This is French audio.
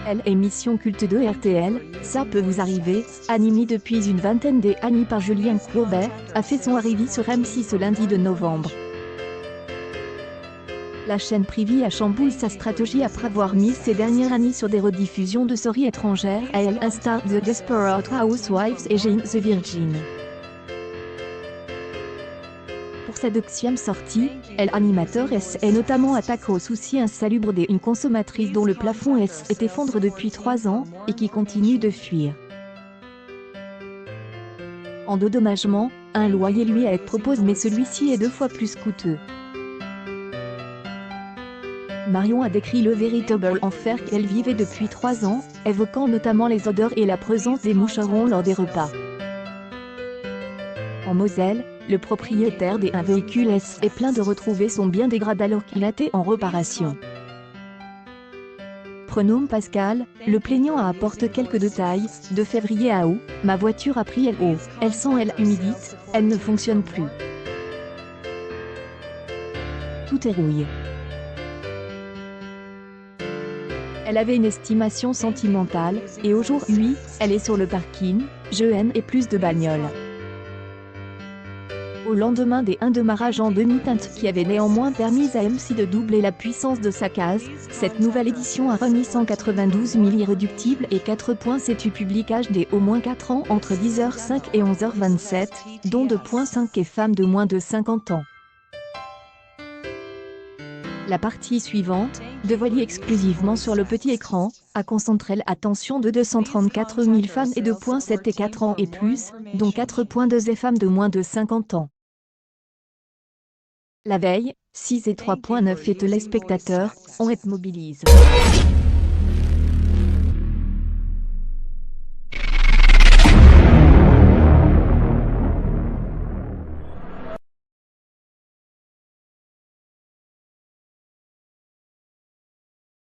Elle, émission culte de RTL, Ça peut vous arriver, animée depuis une vingtaine d'années par Julien Courbet, a fait son arrivée sur M6 ce lundi de novembre. La chaîne privée a chamboulé sa stratégie après avoir mis ces dernières années sur des rediffusions de séries étrangères à elle, instar The Desperate Housewives et Jane the Virgin. Pour sa 2e sortie, elle animateur est notamment attaqué au souci insalubre d'une consommatrice dont le plafond est effondré depuis 3 ans, et qui continue de fuir. En dédommagement, un loyer lui est proposé mais celui-ci est 2 fois plus coûteux. Marion a décrit le véritable enfer qu'elle vivait depuis 3 ans, évoquant notamment les odeurs et la présence des moucherons lors des repas. En Moselle, le propriétaire d'un véhicule est plein de retrouver son bien dégradé alors qu'il était en réparation. Prénom Pascal, le plaignant apporte quelques détails. De février à août, ma voiture a pris l'eau, elle sent humide, elle ne fonctionne plus. Tout est rouillé. Elle avait une estimation sentimentale, et aujourd'hui, elle est sur le parking, jeune et plus de bagnoles. Au lendemain d'un démarrage en demi-teinte qui avait néanmoins permis à M6 de doubler la puissance de sa case, cette nouvelle édition a remis 192 000 irréductibles et 4,7 publicages des au moins 4 ans entre 10h05 et 11h27, dont 2,5 et femmes de moins de 50 ans. La partie suivante, dévoilée exclusivement sur le petit écran, a concentré l'attention de 234 000 femmes et 2,7 et 4 ans et plus, dont 4,2 et femmes de moins de 50 ans. La veille, 6 et 3,9 et téléspectateurs, ont été mobilisés.